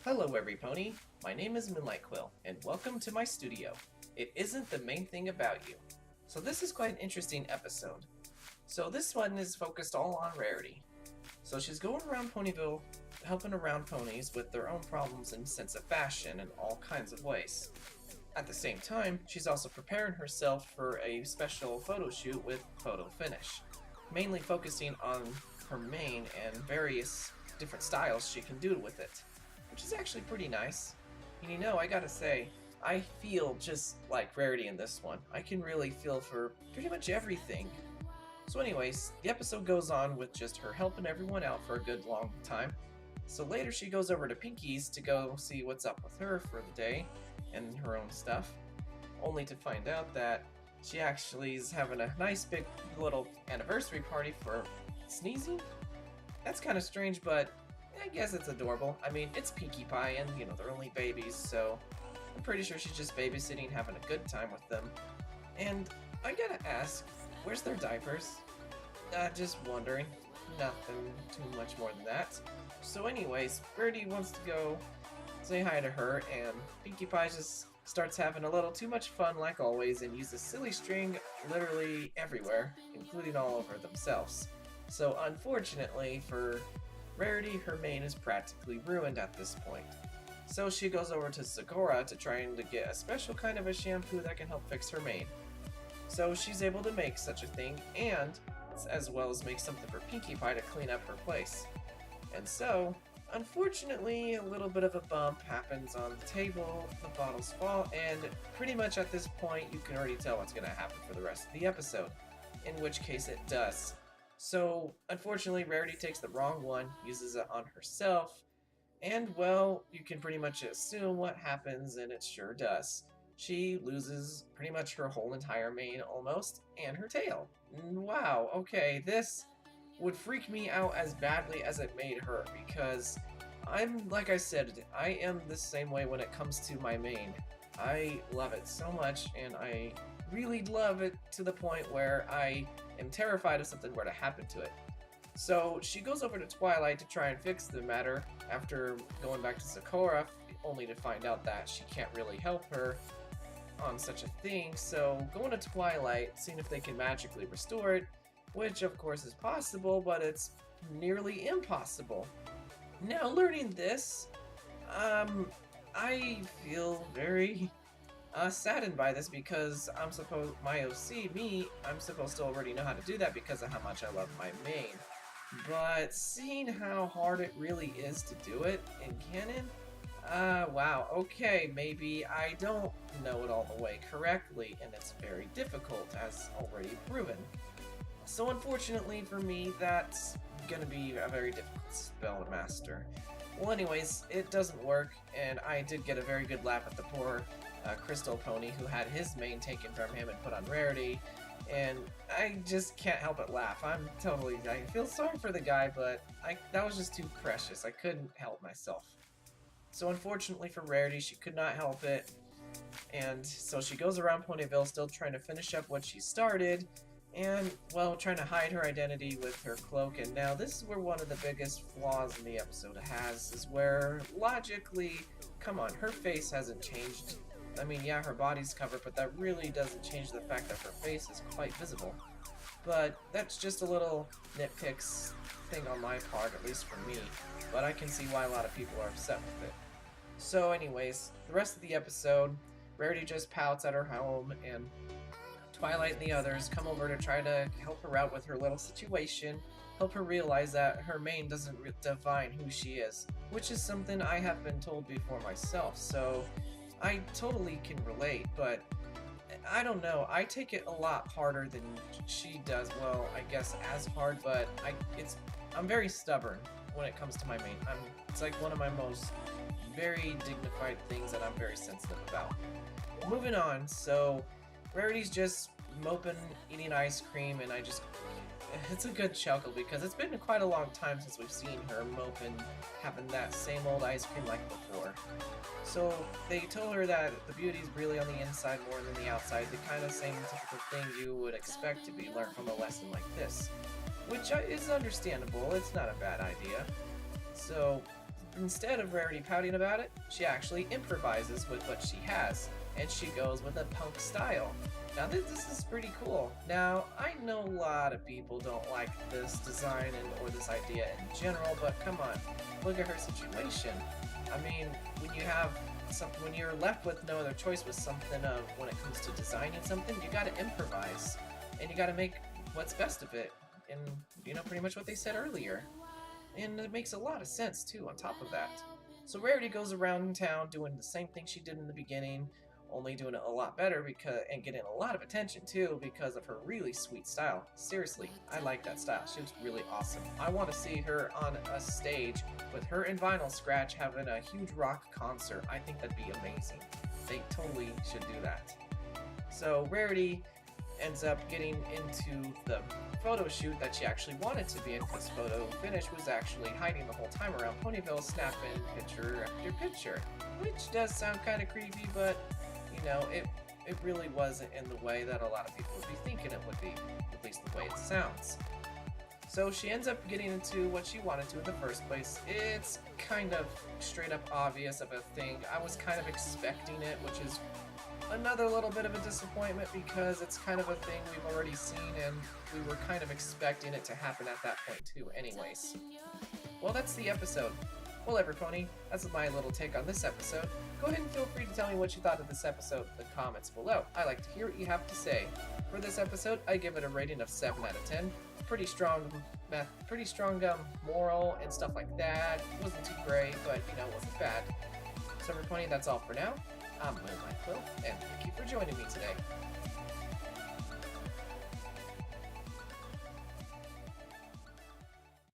Hello everypony, my name is Moonlight Quill, and welcome to my studio. It isn't the main thing about you. So this is quite an interesting episode. So this one is focused all on Rairity. So she's going around Ponyville, helping around ponies with their own problems and sense of fashion in all kinds of ways. At the same time, she's also preparing herself for a special photo shoot with Photo Finish, mainly focusing on her mane and various different styles she can do with it, which is actually pretty nice. And you know, I gotta say, I feel just like Rairity in this one. I can really feel for pretty much everything. So anyways, the episode goes on with just her helping everyone out for a good long time. So later she goes over to Pinky's to go see what's up with her for the day and her own stuff, only to find out that she actually is having a nice big little anniversary party for sneezing. That's kind of strange, but I guess it's adorable. I mean, it's Pinkie Pie and, they're only babies, so I'm pretty sure she's just babysitting, having a good time with them. And I gotta ask, where's their diapers? Just wondering. Nothing too much more than that. So anyways, Birdie wants to go say hi to her, and Pinkie Pie just starts having a little too much fun like always and uses silly string literally everywhere, including all over themselves. So unfortunately for Rairity, her mane is practically ruined at this point. So she goes over to Sakura to try to get a special kind of a shampoo that can help fix her mane. So she's able to make such a thing, and as well as make something for Pinkie Pie to clean up her place. And so, unfortunately, a little bit of a bump happens on the table, the bottles fall, and pretty much at this point you can already tell what's going to happen for the rest of the episode, in which case it does. So, unfortunately, Rairity takes the wrong one, uses it on herself, and, well, you can pretty much assume what happens, and it sure does. She loses pretty much her whole entire mane, almost, and her tail. Wow, okay, this would freak me out as badly as it made her, because like I said, I am the same way when it comes to my mane. I love it so much, and I really love it to the point where I am terrified if something were to happen to it. So she goes over to Twilight to try and fix the matter after going back to Sakura, only to find out that she can't really help her on such a thing. So going to Twilight, seeing if they can magically restore it, which of course is possible, but it's nearly impossible. Now learning this, I feel very saddened by this, because I'm supposed to already know how to do that because of how much I love my mane. But seeing how hard it really is to do it in canon, wow, okay, maybe I don't know it all the way correctly, and it's very difficult, as already proven. So unfortunately for me, that's gonna be a very difficult spell to master. Well anyways, it doesn't work, and I did get a very good laugh at the poor Crystal Pony who had his mane taken from him and put on Rairity, and I just can't help but laugh. I feel sorry for the guy, but that was just too precious. I couldn't help myself. So unfortunately for Rairity, she could not help it, and so she goes around Ponyville still trying to finish up what she started, and, well, trying to hide her identity with her cloak. And now this is where one of the biggest flaws in the episode has, is where, logically, come on, her face hasn't changed. I mean, yeah, her body's covered, but that really doesn't change the fact that her face is quite visible. But that's just a little nitpicks thing on my part, at least for me, but I can see why a lot of people are upset with it. So anyways, the rest of the episode, Rairity just pouts at her home, and Twilight and the others come over to try to help her out with her little situation, help her realize that her mane doesn't define who she is, which is something I have been told before myself, so I totally can relate. But I don't know, I take it a lot harder than she does. Well, I guess as hard, but I'm very stubborn when it comes to my mane. It's like one of my most very dignified things that I'm very sensitive about. Moving on, so Rarity's just moping, eating ice cream, and it's a good chuckle because it's been quite a long time since we've seen her moping, having that same old ice cream like before. So they told her that the beauty's really on the inside more than the outside, the kind of same typical thing you would expect to be learned from a lesson like this, which is understandable. It's not a bad idea. So instead of Rarity pouting about it, she actually improvises with what she has, and she goes with a punk style. Now this is pretty cool. Now, I know a lot of people don't like this design or this idea in general, but come on, look at her situation. I mean, when you're left with no other choice with something when it comes to designing something, you gotta improvise, and you gotta make what's best of it, and pretty much what they said earlier. And it makes a lot of sense too on top of that. So Rarity goes around town doing the same thing she did in the beginning, only doing it a lot better and getting a lot of attention too because of her really sweet style. Seriously, I like that style. She was really awesome. I want to see her on a stage with her and Vinyl Scratch having a huge rock concert. I think that'd be amazing. They totally should do that. So Rarity ends up getting into the photo shoot that she actually wanted to be in, because photo finish was actually hiding the whole time around Ponyville, snapping picture after picture, which does sound kind of creepy, but it really wasn't in the way that a lot of people would be thinking it would be, at least the way it sounds. So she ends up getting into what she wanted to in the first place. It's kind of straight up obvious of a thing. I was kind of expecting it, which is another little bit of a disappointment because it's kind of a thing we've already seen and we were kind of expecting it to happen at that point too anyways. Well, that's the episode. Well, Everpony, that's my little take on this episode. Go ahead and feel free to tell me what you thought of this episode in the comments below. I like to hear what you have to say. For this episode, I give it a rating of 7 out of 10. Pretty strong moral and stuff like that. It wasn't too great, but it wasn't bad. So Everpony, that's all for now. I'm Moonlight Quill, and thank you for joining me today.